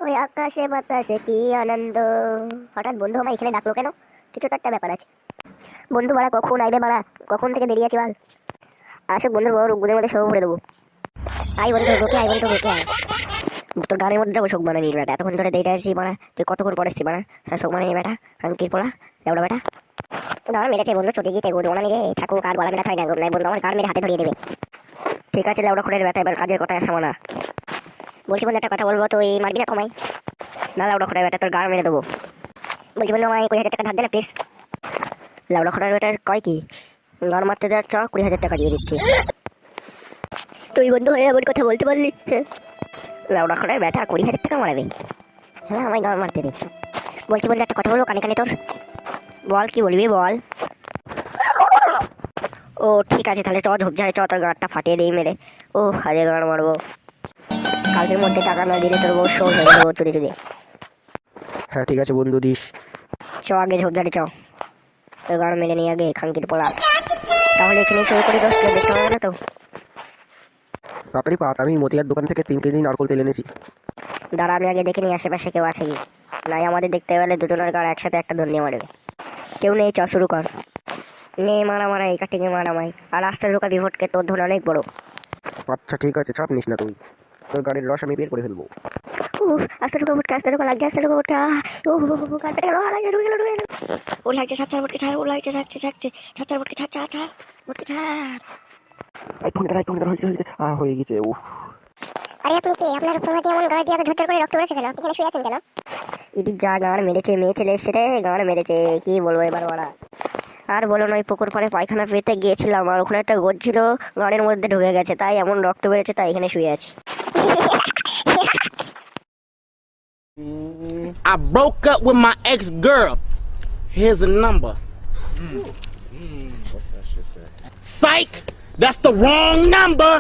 ওই আকাশে বাতাসে কি আনন্দ। হঠাৎ বন্ধু আমার এখানে ডাকলো কেন? কিছু তো একটা ব্যাপার আছে। বন্ধু মারা কখন আইবে মারা? কখন থেকে দেরি আছে বল? আসুক বন্ধুর বড় রূপগুলোর মধ্যে সব ভরে দেবো। আই বন্ধু ঢোকে, আই বন্ধু ঢোকে আয়। তোর গানের মধ্যে যাবো শোক মানে নির বেটা, এতক্ষণ ধরে দেরিটা আছি মারা, তুই কতক্ষণ পরে এসছি মারা? শোক মানে নির বেটা, আঙ্কির পোলা দেবড়া বেটা। গান মেরেছে বন্ধু, চটে গিয়েছে গো ওনা নিরে ঠাকুর আর গলা মেরা খাই না গো, নাই বন্ধু আমার গান মেরে হাতে ধরিয়ে দেবে। ঠিক আছে লেবড়া খড়ের বেটা, এবার কাজের কথা আসা মানা। বলছি বন্ধু একটা কথা বলবো, তুই মারবি না কমাই? না লেবড়া খড়ের বেটা, তোর গান মেরে দেবো। বলছি বন্ধু আমায় 20,000 টাকা ধার দে না প্লিজ। লেবড়া খড়ের বেটা কয় কি? গান মারতে দেওয়ার চ 20,000 টাকা দিয়ে দিচ্ছি। তুই বন্ধু হয়ে এমন কথা বলতে পারলি? লেবড়া খড়ের বেটা 20,000 টাকা মারাবে? শালা আমায় গান মারতে দে। বলছি বন্ধু একটা কথা বলবো কানে কানে তোর। বল কি বলবি বল। ও ঠিক আছে তাহলে চ ঝোপঝাড়ে চ, তোর গাঁটটা ফাটিয়ে দিই মেরে। ও হাজে গান মারবো। কালকের মধ্যে টাকা না দিলে তোর বউ শোল হয়ে দেবো চুরি চুরি। হ্যাঁ ঠিক আছে বন্ধু দিস। চ আগে ঝোপঝাড়ে চ, তোর গান মেরে নিয়ে আগে খাঙ্কির পোলা। তাহলে এখানে শুরু করি, দোস্ত দেখতে পাবে না তো? তাড়াতাড়ি পাত, আমি মতিয়ার দোকান থেকে 3 কেজি নারকল তেল এনেছি। দাঁড়া আমি আগে দেখে নিই আশেপাশে কেউ আছে কি। নাই আমাদের দেখতে পেলে দুজনের গাড় একসাথে একটা ধন্যে মারবে। কেউ নেই, চ শুরু কর। নে মারা মারা এই কাটিংয়ে মারামাই, আর রাস্তায় ঢোকা বিভটকে, তোর ধরে অনেক বড়। আচ্ছা ঠিক আছে, চাপ নিস না তুই, তোর গাড়ির রস আমি বের করে ফেলবো। আস্তে ঢোকা ভটকা, আস্তে ঢোকা লাগছে, আস্তে ঢোকা ভটকা। গাড় পেটে গেল, ঢুকে গেল ঢুকে গেল। ও লাগছে ছাড় ছাড় ভটকে ছাড়, ও লাগছে ছাড়ছে ছাড়ছে ছাড় ছাড় ভটকে ছাড় ছাড় ছাড় ভটকে ছাড়। ফোন হয়েছে হয়ে গেছে। ও আরে আপনি কে? আপনার প্রভাতে এমন গাড়ি দিয়ে ঝরঝর করে রক্ত বেরোচ্ছে কেন? আপনি এখানে শুয়ে আছেন কেন? ইডি যা গান মেরেছে, মেয়ে ছেলে এসছে রে, গান মেরেছে কি বলবো এবার ওরা। আর বলো না, ওই পুকুর পাড়ে পায়খানা পেতে গিয়েছিলাম, আর ওখানে একটা গোদ ছিল, গানের মধ্যে ঢুকে গেছে, তাই এমন রক্ত বেরোচ্ছে, তাই এখানে শুয়ে আছি। I broke up with my ex-girl. Here's a number. what's that shit say? Psych! That's the wrong number!